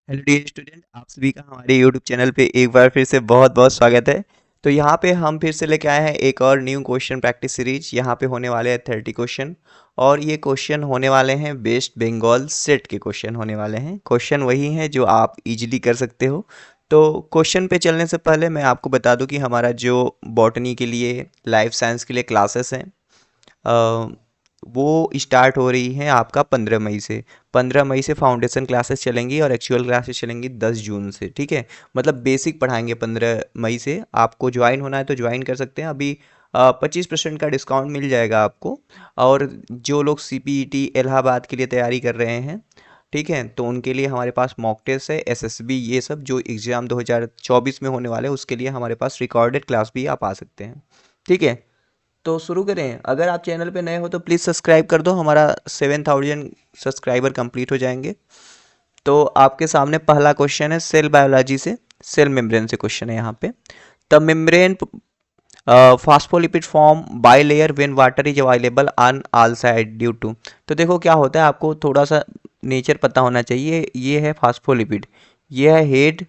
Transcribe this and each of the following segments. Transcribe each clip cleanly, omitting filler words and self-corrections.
Hello dear student, आप सभी का हमारे यूट्यूब चैनल पे एक बार फिर से बहुत बहुत स्वागत है। तो यहाँ पे हम फिर से लेके आए हैं एक और न्यू क्वेश्चन प्रैक्टिस सीरीज। यहाँ पे होने वाले हैं 30 क्वेश्चन और ये क्वेश्चन होने वाले हैं वेस्ट बंगाल सेट के क्वेश्चन होने वाले हैं। क्वेश्चन वही हैं जो आप इजीली कर सकते हो। तो क्वेश्चन पे चलने से पहले मैं आपको बता दूं कि हमारा जो बॉटनी के लिए, लाइफ साइंस के लिए क्लासेस हैं, वो स्टार्ट हो रही हैं आपका 15 मई से। 15 मई से फाउंडेशन क्लासेस चलेंगी और एक्चुअल क्लासेस चलेंगी 10 जून से। ठीक है, मतलब बेसिक पढ़ाएंगे 15 मई से। आपको ज्वाइन होना है तो ज्वाइन कर सकते हैं। अभी 25% का डिस्काउंट मिल जाएगा आपको। और जो लोग CPET इलाहाबाद के लिए तैयारी कर रहे हैं, ठीक है, तो उनके लिए हमारे पास मॉक टेस्ट है, SSB, ये सब जो एग्ज़ाम 2024 में होने वाले हैं उसके लिए हमारे पास रिकॉर्डेड क्लास भी आप आ सकते हैं। ठीक है, तो शुरू करें। अगर आप चैनल पे नए हो तो प्लीज़ सब्सक्राइब कर दो, हमारा 7000 सब्सक्राइबर कंप्लीट हो जाएंगे। तो आपके सामने पहला क्वेश्चन है सेल बायोलॉजी से, सेल मेम्ब्रेन से क्वेश्चन है यहाँ पे। The membrane phospholipid form bilayer when water is available on all side due to. तो देखो क्या होता है, आपको थोड़ा सा नेचर पता होना चाहिए। ये है फास्फोलिपिड, ये है हेड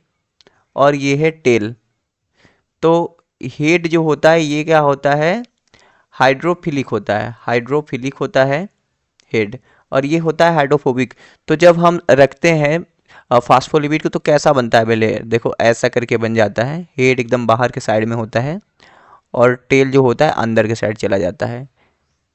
और ये है टेल। तो हेड जो होता है ये क्या होता है, हाइड्रोफिलिक होता है, हाइड्रोफिलिक होता है हेड, और ये होता है हाइड्रोफोबिक। तो जब हम रखते हैं फास्फोलिपिड को तो कैसा बनता है, पहले देखो ऐसा करके बन जाता है। हेड एकदम बाहर के साइड में होता है और टेल जो होता है अंदर के साइड चला जाता है।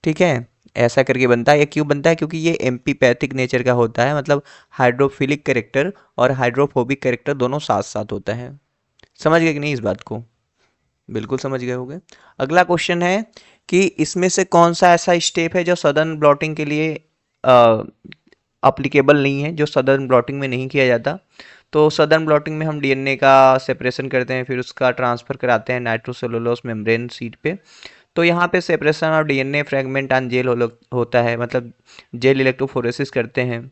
ठीक है, ऐसा करके बनता है। ये क्यों बनता है, क्योंकि ये एम्पीपैथिक नेचर का होता है, मतलब हाइड्रोफिलिक कैरेक्टर और हाइड्रोफोबिक कैरेक्टर दोनों साथ साथ होता है। समझ गए कि नहीं इस बात को? बिल्कुल समझ गए होंगे। अगला क्वेश्चन है कि इसमें से कौन सा ऐसा स्टेप है जो सदर्न ब्लॉटिंग के लिए अप्लीकेबल नहीं है, जो सदर्न ब्लॉटिंग में नहीं किया जाता। तो सदर्न ब्लॉटिंग में हम DNA का सेपरेशन करते हैं, फिर उसका ट्रांसफ़र कराते हैं नाइट्रोसेलुलोज मेम्ब्रेन शीट पे। तो यहाँ पे separation of DNA fragment on gel होता है, मतलब जेल इलेक्ट्रोफोरेसिस करते हैं।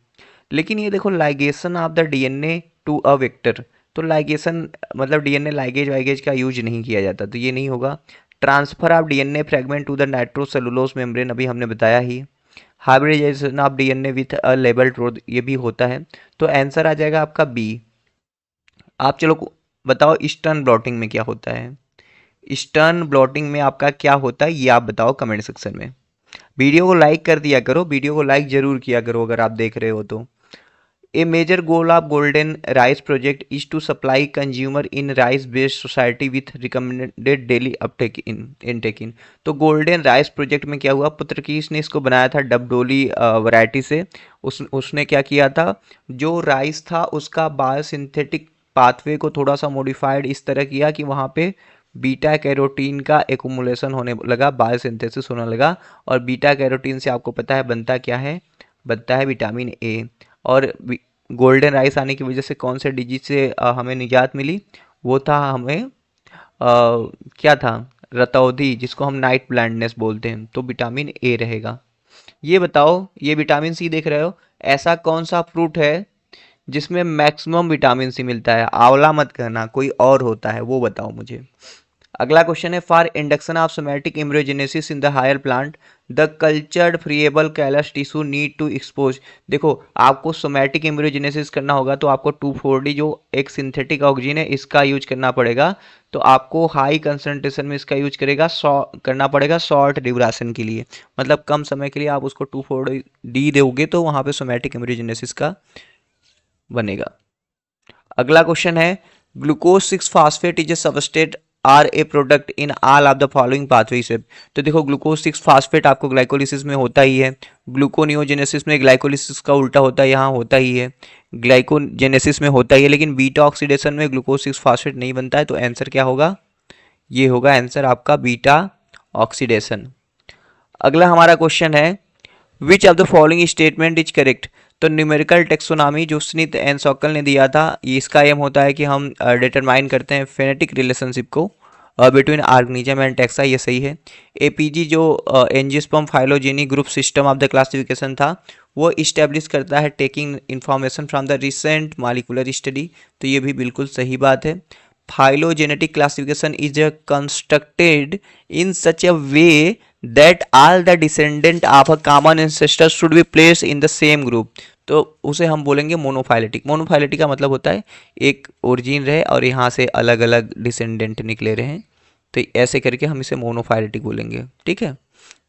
लेकिन ये देखो ligation of the DNA to a vector, तो लाइगेशन मतलब DNA लाइगेज वाइगेज का यूज नहीं किया जाता, तो ये नहीं होगा। Transfer of DNA fragment to the nitrocellulose membrane अभी हमने बताया ही। Hybridization of DNA with a label ट्रूथ, ये भी होता है। तो आंसर आ जाएगा आपका बी। आप चलो बताओ ईस्टर्न ब्लॉटिंग में क्या होता है। ईस्टर्न ब्लॉटिंग में आपका क्या होता है ये आप बताओ कमेंट सेक्शन में। वीडियो को लाइक कर दिया करो, वीडियो को लाइक जरूर किया करो अगर आप देख रहे हो तो। A major goal of Golden Rice Project is to supply consumer in rice-based society with recommended daily uptake in intake in। तो गोल्डन राइस प्रोजेक्ट में क्या हुआ, पुर्तगीज ने इसको बनाया था डबडोली वैरायटी से। उसने क्या किया था, जो राइस था उसका बायोसिंथेटिक पाथवे को थोड़ा सा मॉडिफाइड इस तरह किया कि वहाँ पे बीटा कैरोटीन का एक्युमुलेशन होने लगा, बायोसिंथेसिस होने लगा। और बीटा कैरोटीन से आपको पता है बनता क्या है, बनता है विटामिन ए। और गोल्डन राइस आने की वजह से कौन से डिजीज से हमें निजात मिली, वो था हमें क्या था, रतौधी, जिसको हम नाइट ब्लाइंडनेस बोलते हैं। तो विटामिन ए रहेगा। ये बताओ, ये विटामिन सी देख रहे हो, ऐसा कौन सा फ्रूट है जिसमें मैक्सिमम विटामिन सी मिलता है? आंवला मत कहना, कोई और होता है, वो बताओ मुझे। अगला क्वेश्चन है for induction of somatic embryogenesis in the higher plant the cultured friable callus tissue need to expose. देखो आपको सोमैटिक एम्ब्रियोजेनेसिस करना होगा तो आपको 2,4-D जो एक सिंथेटिक ऑक्सीजन है इसका यूज करना पड़ेगा। तो आपको हाई कंसंट्रेशन में इसका यूज करना पड़ेगा शॉर्ट ड्यूरेशन के लिए, मतलब कम समय के लिए आप उसको 2,4-D दोगे तो वहाँ पे सोमैटिक एम्ब्रियोजेनेसिस का बनेगा। अगला क्वेश्चन है glucose 6 phosphate is a substrate or a product in all of the following pathway step. तो देखो ग्लूकोज 6 फास्फेट आपको ग्लाइकोलिसिस में होता ही है, ग्लूकोनियोजेनेसिस में ग्लाइकोलिसिस का उल्टा होता है, यहाँ होता ही है, ग्लाइकोजेनेसिस में होता ही है, लेकिन बीटा ऑक्सीडेशन में ग्लूकोज 6 फास्फेट नहीं बनता है। तो आंसर क्या होगा, ये होगा आंसर आपका बीटा ऑक्सीडेशन। अगला हमारा क्वेश्चन है which of the following statement is correct. तो न्यूमेरिकल टेक्सोनॉमी जो स्मिथ एंड सॉकल ने दिया था, ये इसका एम होता है कि हम डिटरमाइन करते हैं फेनेटिक रिलेशनशिप को बिटवीन ऑर्गेनिज्म एंड टैक्सा, ये सही है। एपीजी जो angiosperm phylogeny group system of the classification था, वो इस्टेब्लिश करता है taking information from the recent molecular study, तो ये भी बिल्कुल सही बात है। Phylogenetic classification is constructed in such a way that all the descendant of a common ancestor should be placed in the same group। तो उसे हम बोलेंगे मोनोफाइलेटिक। मोनोफाइलेटिक का मतलब होता है एक ओरिजिन रहे और यहाँ से अलग अलग डिसेंडेंट निकले रहे हैं, तो ऐसे करके हम इसे मोनोफाइलेटिक बोलेंगे। ठीक है,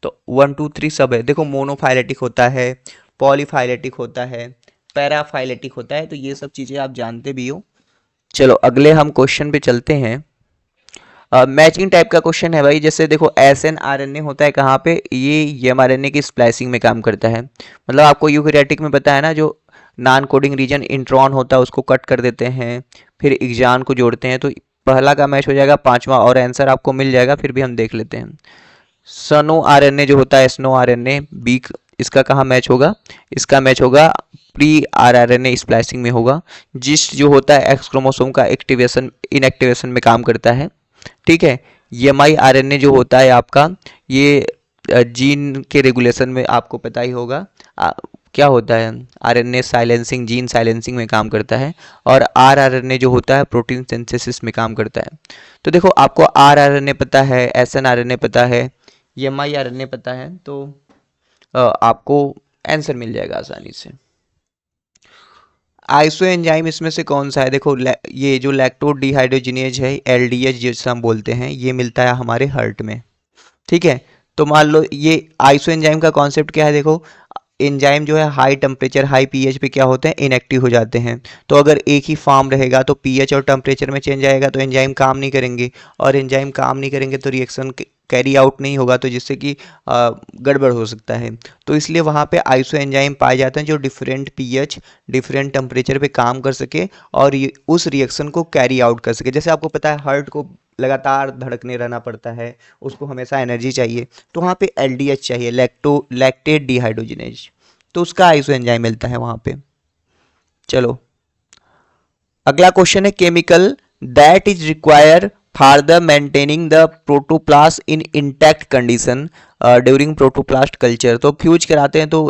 तो 1 2 3 सब है। देखो मोनोफाइलेटिक होता है, पॉलीफाइलेटिक होता है, पैराफाइलेटिक होता है, तो ये सब चीज़ें आप जानते भी हो। चलो अगले हम क्वेश्चन पे चलते हैं। मैचिंग टाइप का क्वेश्चन है भाई। जैसे देखो SNRNA होता है कहाँ पे, ये mRNA की स्प्लाइसिंग में काम करता है। मतलब आपको यूकैरियोटिक में पता है ना, जो नॉन कोडिंग रीजन इंट्रॉन होता है उसको कट कर देते हैं, फिर एग्जान को जोड़ते हैं, तो पहला का मैच हो जाएगा, पांचवा और आंसर आपको मिल जाएगा, फिर भी हम देख लेते हैं। सनो RNA जो होता है, स्नो RNA बी, इसका कहाँ मैच होगा, इसका मैच होगा प्री RNA स्प्लाइसिंग में होगा। जिस जो होता है एक्स क्रोमोसोम का एक्टिवेशन इनएक्टिवेशन में काम करता है। ठीक है, MIRNA जो होता है आपका, ये जीन के रेगुलेशन में आपको पता ही होगा क्या होता है, RNA साइलेंसिंग, जीन साइलेंसिंग में काम करता है। और rRNA जो होता है प्रोटीन सिंथेसिस में काम करता है। तो देखो आपको rRNA पता है, SNRNA पता है, MIRNA पता है, तो आपको आंसर मिल जाएगा आसानी से। आइसो एंजाइम इसमें से कौन सा है, देखो ये जो लैक्टोज डिहाइड्रोजिनेज है, LDH जिसे हम बोलते हैं, ये मिलता है हमारे हार्ट में। ठीक है, तो मान लो ये आइसो एंजाइम का कॉन्सेप्ट क्या है, देखो एंजाइम जो है हाई टेम्परेचर हाई पीएच पे क्या होते हैं, इनएक्टिव हो जाते हैं। तो अगर एक ही फॉर्म रहेगा तो पीएच और टेम्परेचर में चेंज आएगा तो एंजाइम काम नहीं करेंगे, और एंजाइम काम नहीं करेंगे तो रिएक्शन कैरी आउट नहीं होगा, तो जिससे कि गड़बड़ हो सकता है। तो इसलिए वहाँ पे आइसो एंजाइम पाए जाते हैं जो डिफरेंट पीएच डिफरेंट टेम्परेचर पे काम कर सके और ये उस रिएक्शन को कैरी आउट कर सके। जैसे आपको पता है हार्ट को लगातार धड़कने रहना पड़ता है, उसको हमेशा एनर्जी चाहिए, तो वहाँ पे LDH चाहिए, लैक्टेट डिहाइड्रोजिनेज, तो उसका आइसो एंजाइम मिलता है वहाँ पे। चलो अगला क्वेश्चन है, chemical that is require for the maintaining the protoplast in intact condition during protoplast culture. तो फ्यूज कराते हैं तो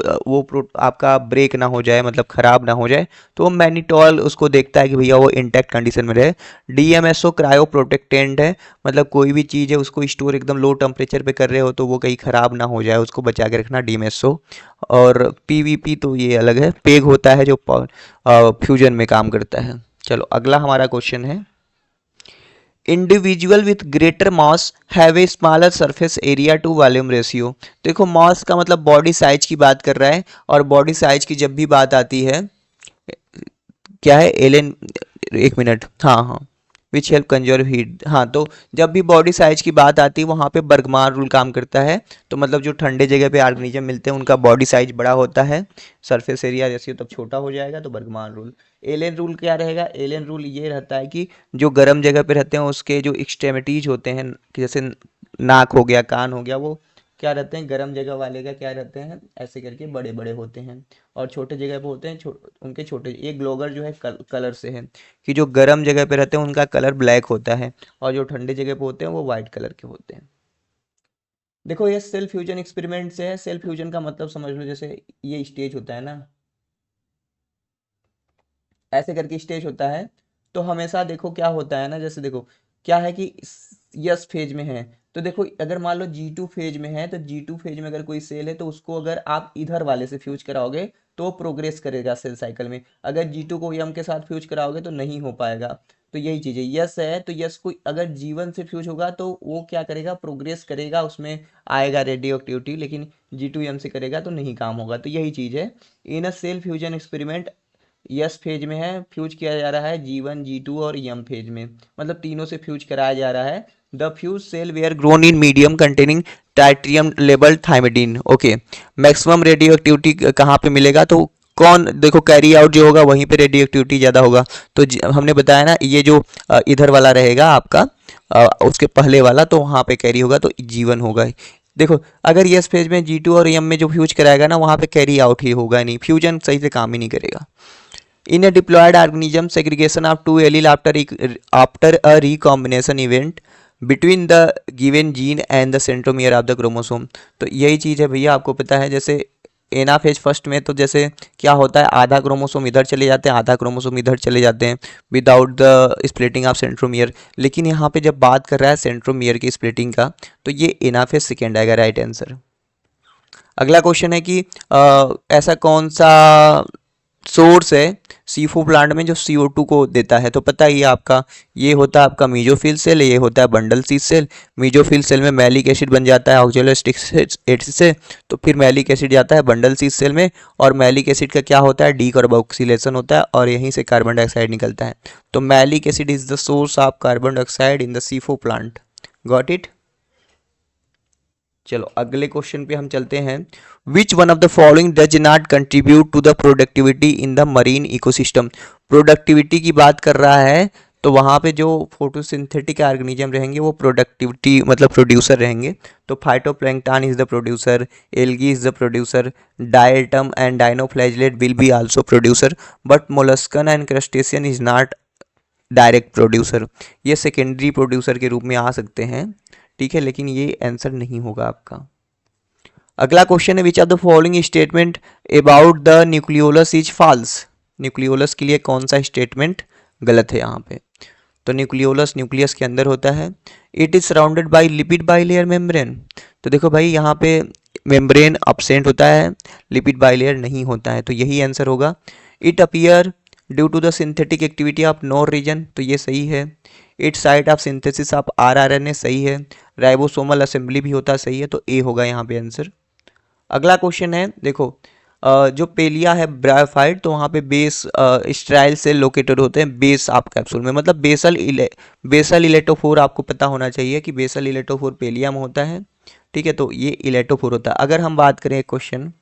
आपका ब्रेक ना हो जाए, मतलब खराब ना हो जाए, तो वो मैनिटॉल उसको देखता है कि भैया वो इंटैक्ट कंडीशन में रहे। DMSO क्रायो प्रोटेक्टेंट है, मतलब कोई भी चीज़ है उसको स्टोर एकदम लो टेम्परेचर पे कर रहे हो तो वो कहीं ख़राब ना हो जाए, उसको बचा के रखना DMSO। और PVP तो ये अलग है, पेग होता है जो फ्यूजन में काम करता है। चलो अगला हमारा क्वेश्चन है, individual with greater mass have a smaller surface area to volume ratio. देखो मास का मतलब बॉडी साइज की बात कर रहा है, और बॉडी साइज की जब भी बात आती है, क्या है एलन, एक मिनट, हाँ हाँ, विच हेल्प कंजर्व हीट, हाँ, तो जब भी बॉडी साइज की बात आती है वहाँ पे बर्गमान रूल काम करता है। तो मतलब जो ठंडे जगह पे ऑर्गेनिज्म मिलते हैं उनका बॉडी साइज बड़ा होता है, सरफेस एरिया रेशियो तब छोटा हो जाएगा, तो बर्गमान रूल। एलन रूल क्या रहेगा, एलन रूल ये रहता है कि जो गर्म जगह पे रहते हैं उसके जो एक्सट्रेमिटीज होते हैं, कि जैसे नाक हो गया, कान हो गया, वो क्या रहते हैं, गर्म जगह वाले का क्या रहते हैं, ऐसे करके बड़े बड़े होते हैं। और छोटे जगह पे होते हैं उनके छोटे, ये ग्लोगर जो है कलर से है, कि जो गर्म जगह पे रहते हैं उनका कलर ब्लैक होता है, और जो ठंडे जगह पे होते हैं वो वाइट कलर के होते हैं। देखो ये सेल्फ फ्यूजन एक्सपेरिमेंट से है। सेल्फ फ्यूजन का मतलब समझ लो, जैसे ये स्टेज होता है ना, ऐसे करके स्टेज होता है, तो हमेशा देखो क्या होता है ना, जैसे देखो क्या है कि यस फेज में है, तो देखो अगर मान लो G2 फेज में है, तो G2 फेज में अगर कोई सेल है तो उसको अगर आप इधर वाले से फ्यूज कराओगे तो वो प्रोग्रेस करेगा सेल साइकिल में। अगर G2 को यम के साथ फ्यूज कराओगे तो नहीं हो पाएगा। तो यही चीज़ है, यस है तो यस को अगर G1 से फ्यूज होगा तो वो क्या करेगा, प्रोग्रेस करेगा, उसमें आएगा रेडियो एक्टिविटी, लेकिन G2 यम से करेगा तो नहीं काम होगा। तो यही चीज़ है, in a cell fusion experiment S phase में है, फ्यूज किया जा रहा है G1 G2 और यम फेज में, मतलब तीनों से फ्यूज कराया जा रहा है। The fused cell were grown in medium containing tritium label thymidine. Okay, maximum radioactivity कहाँ पे मिलेगा, तो कौन, देखो कैरी आउट जो होगा वहीं पे रेडियो एक्टिविटी ज़्यादा होगा। तो हमने बताया ना, ये जो इधर वाला रहेगा आपका, उसके पहले वाला, तो वहाँ पे कैरी होगा तो G1 होगा। देखो अगर यस फेज में G2 और यम में जो फ्यूज कराएगा ना, वहाँ पे कैरी आउट ही होगा नहीं, फ्यूजन सही से काम ही नहीं करेगा। In a diploid organism, segregation of two allele after a recombination event between the given gene and the centromere of the chromosome। तो यही चीज़ है भैया, आपको पता है, जैसे एनाफेज फर्स्ट में तो जैसे क्या होता है, आधा क्रोमोसोम इधर चले जाते हैं, आधा क्रोमोसोम इधर चले जाते हैं, without the splitting of centromere. लेकिन यहाँ पे जब बात कर रहा है सेंट्रोमियर की स्प्लिटिंग का, तो ये एनाफेज सेकेंड आएगा, राइट आंसर। अगला क्वेश्चन है कि ऐसा कौन सा सोर्स है C4 प्लांट में जो CO2 को देता है, तो पता ही है आपका, ये होता है आपका मीजोफिल सेल, ये होता है बंडल सी सेल। मीजोफिल सेल में मैलिक एसिड बन जाता है ऑक्जेलोएसिटिक एसिड से, तो फिर मैलिक एसिड जाता है बंडल सी सेल में, और मैलिक एसिड का क्या होता है, डीकार्बोक्सिलेशन होता है, और यहीं से कार्बन डाइऑक्साइड निकलता है। तो malic acid is the source of carbon dioxide in the C4 plant. Got it. चलो अगले क्वेश्चन पे हम चलते हैं। Which one of the following does not contribute to the productivity in the marine ecosystem. Productivity की बात कर रहा है, तो वहाँ पे जो फोटोसिंथेटिक ऑर्गेनिज्म रहेंगे वो प्रोडक्टिविटी मतलब प्रोड्यूसर रहेंगे। तो phytoplankton is the producer, algae is the producer, diatom and dinoflagellate will be also producer, but molluscan and crustacean is not direct producer. ये सेकेंडरी प्रोड्यूसर के रूप में आ सकते हैं, ठीक है, लेकिन ये आंसर नहीं होगा आपका। अगला क्वेश्चन है, which of the following statement about the nucleolus is false. Nucleolus के लिए कौन सा स्टेटमेंट गलत है यहाँ पे। तो न्यूक्लियोलस न्यूक्लियस के अंदर होता है। It is surrounded by lipid bilayer membrane. तो देखो भाई यहाँ पे मेम्ब्रेन अपसेंट होता है, लिपिड बाइलेयर नहीं होता है, तो यही आंसर होगा। It appear due to the synthetic activity of NOR region, तो ये सही है। It site of synthesis of RRNA, सही है। राइबोसोमल असेंबली भी होता है, सही है, तो ए होगा यहाँ पे आंसर। अगला क्वेश्चन है, देखो जो पेलिया है ब्रायोफाइट, तो वहाँ पे बेस स्ट्राइल सेल लोकेटेड होते हैं बेस ऑफ कैप्सूल में, मतलब बेसल इलेक्ट्रोफोर आपको पता होना चाहिए कि बेसल इलेक्ट्रोफोर पेलिया में होता है, ठीक है, तो ये इलेक्ट्रोफोर होता है। अगर हम बात करें क्वेश्चन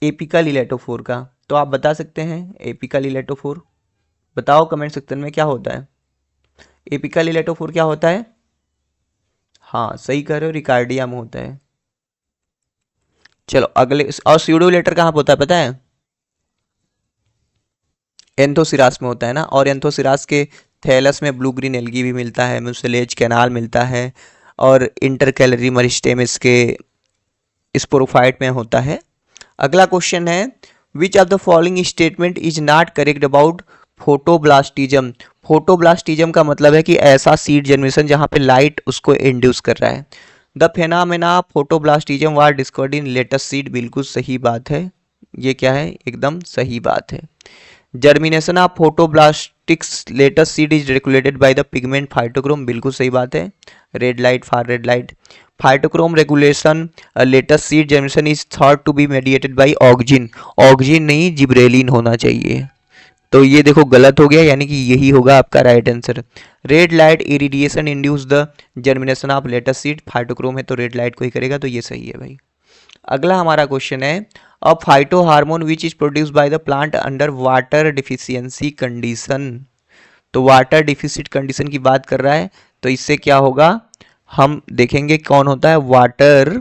एपिकल इलेक्ट्रोफोर का, तो आप बता सकते हैं एपिकल इलेक्ट्रोफोर, बताओ कमेंट सेक्शन में क्या होता है। एपिकल इलेक्ट्रोफोर क्या होता है? हाँ सही कह रहे हो, रिकार्डिया में होता है। चलो अगले, और स्यूडो लेटर कहाँ पे होता है पता है? एंथोसिरास में होता है ना, और एंथोसिरास के थैलस में ब्लू ग्रीन एल्गी भी मिलता है, म्यूसिलेज कैनाल मिलता है, और इंटरकैलरी मरिस्टेम इसके स्पोरोफाइट में होता है। अगला क्वेश्चन है, which of the following statement is not correct about photoblastism. Photoblastism का मतलब है कि ऐसा सीड जनरेशन जहाँ पे लाइट उसको इंड्यूस कर रहा है। The phenomena photoblastism were discovered in lettuce seed, बिल्कुल सही बात है, ये क्या है, एकदम सही बात है। Germination of photoblastics lettuce seed is regulated by the pigment phytochrome, बिल्कुल सही बात है। Red light far red light. Phytochrome regulation lettuce seed germination is thought to be mediated by auxin, auxin नहीं जिब्रेलिन होना चाहिए, तो ये देखो गलत हो गया, यानी कि यही होगा आपका right answer. Red light irradiation induce the germination of lettuce seed, phytochrome है तो रेड लाइट को ही करेगा, तो ये सही है भाई। अगला हमारा क्वेश्चन है, a phytohormone which is produce by the plant under water deficiency condition. तो वाटर डिफिसिट कंडीशन की बात कर रहा है, तो इससे क्या होगा, हम देखेंगे कौन होता है वाटर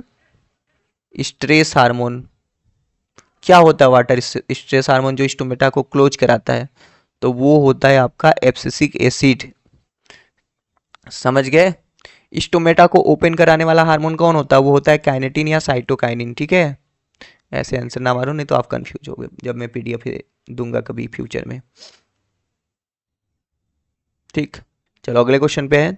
स्ट्रेस हार्मोन। क्या होता है वाटर स्ट्रेस हार्मोन जो स्टोमेटा को क्लोज कराता है, तो वो होता है आपका एब्सिसिक एसिड। समझ गए? स्टोमेटा को ओपन कराने वाला हार्मोन कौन होता है, वो होता है काइनेटिन या साइटोकाइनिन, ठीक है। ऐसे आंसर ना मारो, नहीं तो आप कंफ्यूज हो गए जब मैं PDF दूंगा कभी फ्यूचर में, ठीक। चलो अगले क्वेश्चन पे है,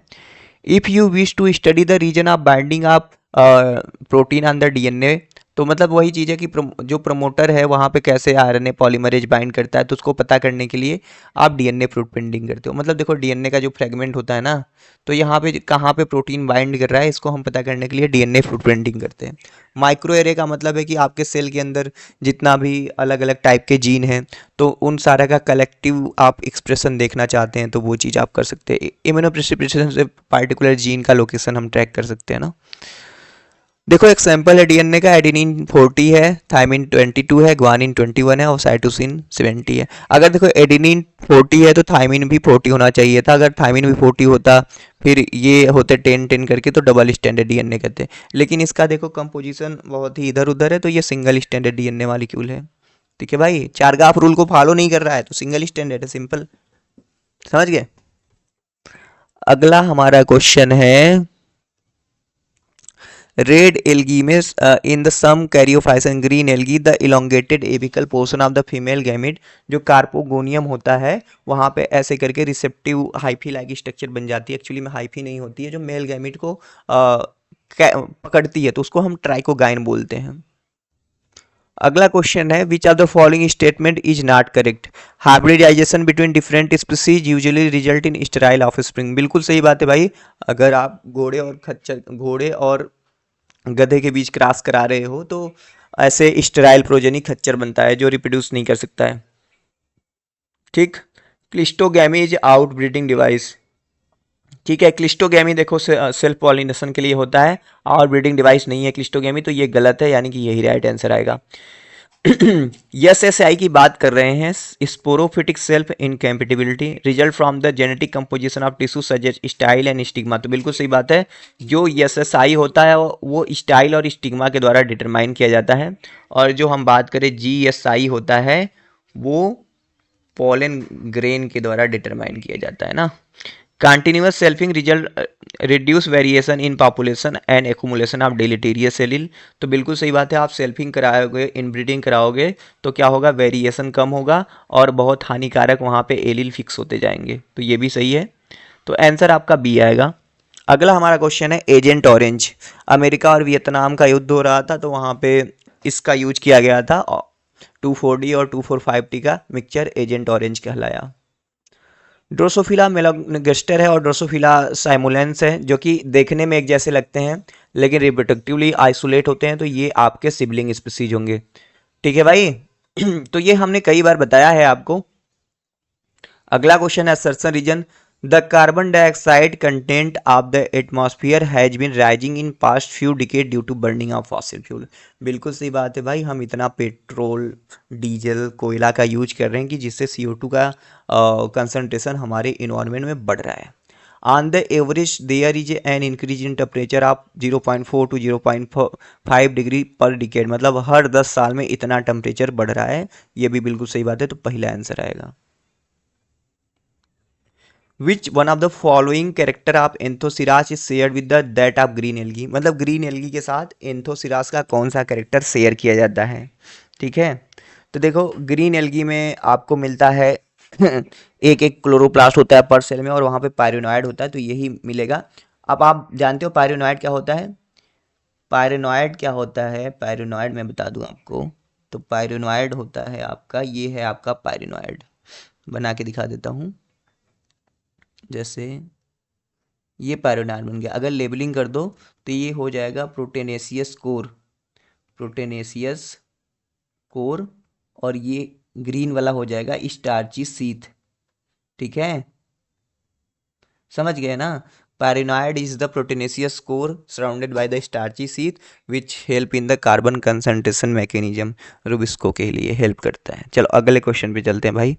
if you wish to study the region of binding of protein on the DNA, तो मतलब वही चीज़ है कि जो प्रमोटर है वहाँ पे कैसे RNA पॉलीमरेज बाइंड करता है, तो उसको पता करने के लिए आप DNA प्रूफप्रिंटिंग करते हो। मतलब देखो DNA का जो फ्रेगमेंट होता है ना, तो यहाँ पे कहाँ पे प्रोटीन बाइंड कर रहा है, इसको हम पता करने के लिए DNA प्रूफप्रिंटिंग करते हैं। माइक्रो एरे का मतलब है कि आपके सेल के अंदर जितना भी अलग अलग टाइप के जीन हैं, तो उन सारा का कलेक्टिव आप एक्सप्रेशन देखना चाहते हैं, तो वो चीज़ आप कर सकते हैं। इम्यूनोप्रेसिपिटेशन से पार्टिकुलर जीन का लोकेशन हम ट्रैक कर सकते हैं ना। देखो एक सैंपल है DNA का, एडेनिन 40 है, थाइमिन 22 है, ग्वानिन 21 है, और साइटोसिन 70 है। अगर देखो एडेनिन 40 है तो थाइमिन भी 40 होना चाहिए था, अगर थाइमिन भी 40 होता फिर ये होते 10-10 करके, तो डबल स्टैंडर्ड DNA कहते। लेकिन इसका देखो कंपोजिशन बहुत ही इधर उधर है, तो ये सिंगल स्टैंडर्ड DNA मॉलिक्यूल है, ठीक है भाई। चारगाफ रूल को फॉलो नहीं कर रहा है तो सिंगल स्टैंडर्ड है, सिंपल, समझ गए। अगला हमारा क्वेश्चन है, रेड एल्गी में in the some charophycean green algae the elongated apical portion of the female gamete, जो कार्पोगोनियम होता है वहाँ पे ऐसे करके रिसेप्टिव हाइफी लाइक स्ट्रक्चर बन जाती है। एक्चुअली में हाइफी नहीं होती है, जो मेल गैमिट को पकड़ती है, तो उसको हम ट्राइकोगाइन बोलते हैं। अगला क्वेश्चन है which of the following statement is not correct. Hybridization between different species usually result in sterile offspring. बिल्कुल सही बात है भाई। अगर आप घोड़े और गधे के बीच क्रॉस करा रहे हो तो ऐसे स्टेराइल प्रोजेनी खच्चर बनता है जो रिप्रोड्यूस नहीं कर सकता है। ठीक। Cleistogamy is out breeding device. ठीक है, क्लिस्टोगैमी देखो सेल्फ पॉलिनेशन के लिए होता है, और ब्रीडिंग डिवाइस नहीं है क्लिस्टोगैमी, तो ये गलत है, यानी कि यही राइट आंसर आएगा। यस एस आई की बात कर रहे हैं। Sporophytic self incompatibility result from the genetic composition of tissue suggest style and stigma. तो बिल्कुल सही बात है। जो यस एस आई होता है वो स्टाइल और स्टिग्मा के द्वारा डिटरमाइन किया जाता है, और जो हम बात करें जी एस आई होता है वो पोलन ग्रेन के द्वारा डिटरमाइन किया जाता है ना। Continuous selfing result reduce variation in population and accumulation of deleterious allele. तो बिल्कुल सही बात है, आप सेल्फिंग कराओगे, इनब्रीडिंग कराओगे तो क्या होगा, वेरिएशन कम होगा और बहुत हानिकारक वहाँ पे एलील फिक्स होते जाएंगे। तो ये भी सही है, तो आंसर आपका बी आएगा। अगला हमारा क्वेश्चन है एजेंट ऑरेंज। अमेरिका और वियतनाम का युद्ध हो रहा था, तो वहाँ पे इसका यूज किया गया था 2,4-D और 2,4,5-T का मिक्सचर एजेंट ऑरेंज कहलाया। ड्रोसोफिला मेलानोगास्टर है और ड्रोसोफिला साइमुलेंस है, जो कि देखने में एक जैसे लगते हैं लेकिन रिप्रोडक्टिवली आइसोलेट होते हैं, तो ये आपके सिबलिंग स्पीसीज होंगे। ठीक है भाई। तो ये हमने कई बार बताया है आपको। अगला क्वेश्चन है assertion reason. The carbon dioxide content of the atmosphere has been rising in past few decade due to burning of fossil fuel. बिल्कुल सही बात है भाई, हम इतना पेट्रोल डीजल कोयला का यूज कर रहे हैं कि जिससे CO2 का कंसंट्रेशन हमारे इन्वायरमेंट में बढ़ रहा है। On the average there is an increase in temperature of 0.4 to 0.5 degree per decade. मतलब हर 10 साल में इतना टेम्परेचर बढ़ रहा है। ये भी बिल्कुल सही बात है, तो पहला आंसर आएगा। विच one of the following character of Anthoceros is share with the that of green algae. मतलब ग्रीन एल्गी के साथ एंथोसिरास का कौन सा कैरेक्टर शेयर किया जाता है। ठीक है, तो देखो ग्रीन एल्गी में आपको मिलता है एक एक क्लोरोप्लास्ट होता है पर सेल में, और वहाँ पे पायरिनॉइड होता है, तो यही मिलेगा। अब आप जानते हो पायरिनॉइड क्या होता है। पायरिनॉइड क्या होता है, पायरिनॉइड मैं बता दूं आपको। तो पायरिनॉइड होता है आपका, ये है आपका पायरिनॉइड, बना के दिखा देता हूँ। जैसे ये पायरिनॉइड बन गया, अगर लेबलिंग कर दो तो ये हो जाएगा प्रोटेनेशियस कोर, प्रोटेनेशियस कोर, और ये ग्रीन वाला हो जाएगा स्टार्ची सीथ। ठीक है, समझ गए ना। Pyrenoid is the proteinaceous core surrounded by the starchy sheath which help in the carbon concentration mechanism. Rubisco के लिए हेल्प करता है। चलो अगले क्वेश्चन पे चलते हैं भाई।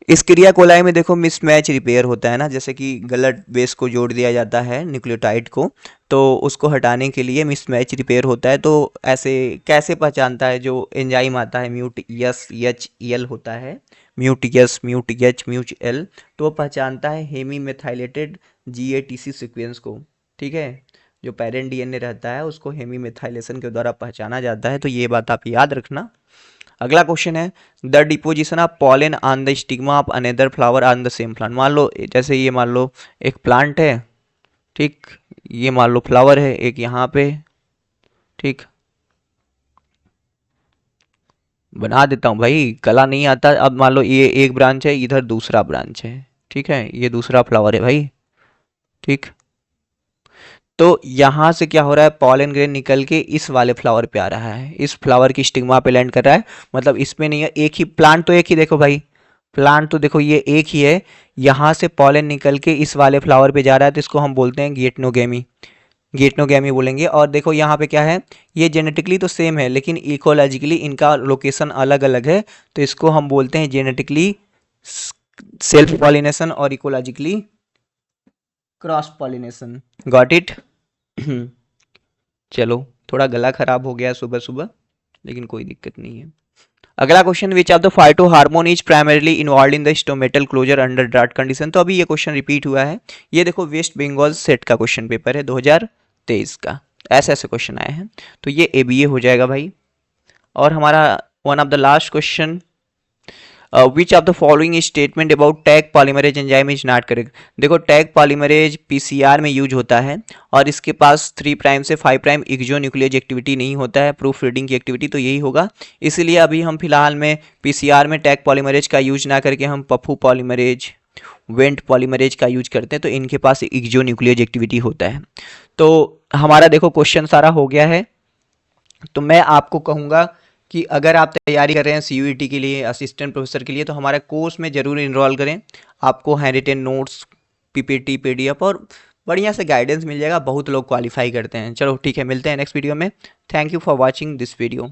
इस क्रिया कोलाई में देखो मिसमैच रिपेयर होता है ना, जैसे कि गलत बेस को जोड़ दिया जाता है न्यूक्लियोटाइड को, तो उसको हटाने के लिए मिसमैच रिपेयर होता है। तो ऐसे कैसे पहचानता है, जो एंजाइम आता है म्यूट-H-L होता है, म्यूट-S म्यूट-H म्यूट-L, तो वो पहचानता है हेमी मेथाइलेटेड GATC सीक्वेंस को। ठीक है, जो पेरेंट DNA रहता है उसको हेमी मेथाइलेशन के द्वारा पहचाना जाता है, तो ये बात आप याद रखना। अगला क्वेश्चन है the deposition of pollen on the stigma of another flower on the same plant. मान लो जैसे ये मान लो एक प्लांट है, ठीक, ये मान लो फ्लावर है एक यहाँ पे, ठीक, बना देता हूँ भाई, कला नहीं आता। अब मान लो ये एक ब्रांच है, इधर दूसरा ब्रांच है, ठीक है, ये दूसरा फ्लावर है भाई। ठीक, तो यहाँ से क्या हो रहा है, पॉलन ग्रेन निकल के इस वाले फ्लावर पे आ रहा है, इस फ्लावर की स्टिग्मा पे लैंड कर रहा है। मतलब इसमें नहीं है, एक ही प्लांट, तो एक ही देखो भाई, प्लांट तो देखो ये एक ही है। यहाँ से पॉलन निकल के इस वाले फ्लावर पे जा रहा है, तो इसको हम बोलते हैं गेटनोगेमी, गेटनोगेमी बोलेंगे। और देखो यहाँ पे क्या है, ये जेनेटिकली तो सेम है लेकिन इकोलॉजिकली इनका लोकेशन अलग अलग है, तो इसको हम बोलते हैं जेनेटिकली सेल्फ पॉलिनेशन और ecologically cross pollination. Got it. चलो थोड़ा गला खराब हो गया सुबह सुबह, लेकिन कोई दिक्कत नहीं है। अगला question, which of the phytohormone is primarily involve in the stomatal closure under drought condition. तो अभी ये क्वेश्चन रिपीट हुआ है। ये देखो वेस्ट बंगाल सेट का क्वेश्चन पेपर है 2023 का, ऐसे ऐसे क्वेश्चन आए हैं, तो ये ABA हो जाएगा भाई। और हमारा one of the last question, which of the following statement about tag polymerase enzyme is not correct. देखो टैग पॉलीमरेज पीसीआर में यूज होता है और इसके पास 3 प्राइम से 5 प्राइम एक्सोन्यूक्लियस एक्टिविटी नहीं होता है, प्रूफ रीडिंग की एक्टिविटी, तो यही होगा। इसीलिए अभी हम फिलहाल में पीसीआर में टैग पॉलीमरेज का यूज ना करके हम पफू पॉलीमरेज, वेंट पॉलीमरेज का यूज करते हैं, तो इनके पास एक्सोन्यूक्लियस एक्टिविटी होता है। तो हमारा देखो क्वेश्चन सारा हो गया है। तो मैं आपको कहूँगा कि अगर आप तैयारी कर रहे हैं सीयूईटी के लिए, असिस्टेंट प्रोफेसर के लिए, तो हमारे कोर्स में ज़रूर इनरोल करें। आपको hand retain notes, PPT, PDF और बढ़िया से गाइडेंस मिल जाएगा। बहुत लोग क्वालिफाई करते हैं। चलो ठीक है, मिलते हैं नेक्स्ट वीडियो में। Thank you for watching this video.